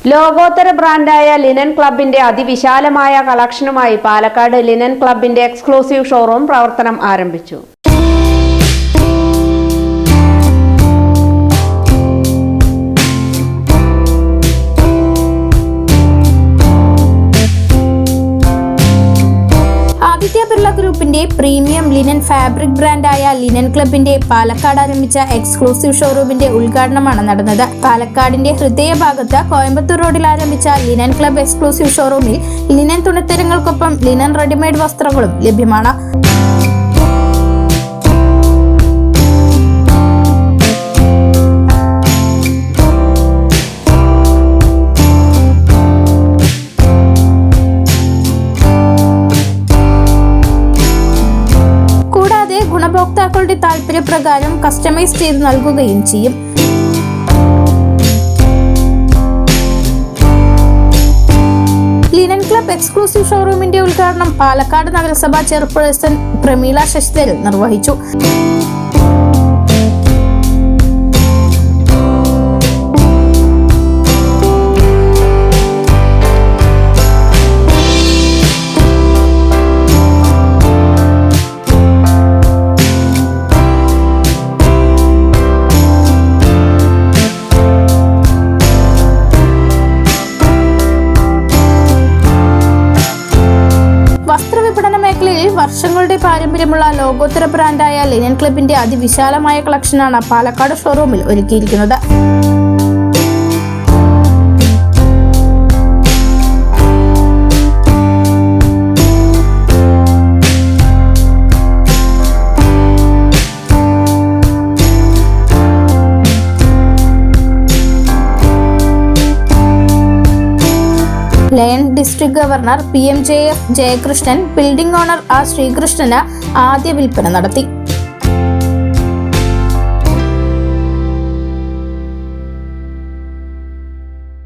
ലോകോത്തര ബ്രാൻഡായ ലിനൻ ക്ലബിന്റെ അതിവിശാലമായ കളക്ഷനുമായി പാലക്കാട് ലിനൻ ക്ലബിന്റെ എക്സ്ക്ലൂസീവ് ഷോറൂം പ്രവർത്തനം ആരംഭിച്ചു. ആദിത്യ ബിർള ഗ്രൂപ്പിന്റെ പ്രീമിയം ലിനൻ ഫാബ്രിക് ബ്രാൻഡായ ലിനൻ ക്ലബിന്റെ പാലക്കാട് ആരംഭിച്ച എക്സ്ക്ലൂസീവ് ഷോറൂമിന്റെ ഉദ്ഘാടനമാണ് നടന്നത്. പാലക്കാടിന്റെ ഹൃദയഭാഗത്ത് കോയമ്പത്തൂർ റോഡിൽ ആരംഭിച്ച ലിനൻ ക്ലബ് എക്സ്ക്ലൂസീവ് ഷോറൂമിൽ ലിനൻ തുണിത്തരങ്ങൾക്കൊപ്പം ലിനൻ റെഡിമെയ്ഡ് വസ്ത്രങ്ങളും ലഭ്യമാണ്. ഗുണഭോക്താക്കളുടെ താൽപര്യപ്രകാരം കസ്റ്റമൈസ് ചെയ്ത് നൽകുകയും ചെയ്യും. ലിനൻ ക്ലബ് എക്സ്ക്ലൂസീവ് ഷോറൂമിന്റെ ഉദ്ഘാടനം പാലക്കാട് നഗരസഭാ ചെയർപേഴ്സൺ പ്രമീള ശശിധരൻ നിർവഹിച്ചു. വസ്ത്രവിപണന മേഖലയിൽ വർഷങ്ങളുടെ പാരമ്പര്യമുള്ള ലോകോത്തര ബ്രാൻഡായ ലിനൻ ക്ലബിന്റെ അതിവിശാലമായ കളക്ഷനാണ് പാലക്കാട് ഷോറൂമിൽ ഒരുക്കിയിരിക്കുന്നത്. Lion district governor PMJF Jayakrishnan, building owner ശ്രീകൃഷ്ണന് ആദ്യ വിൽപ്പന നടത്തി.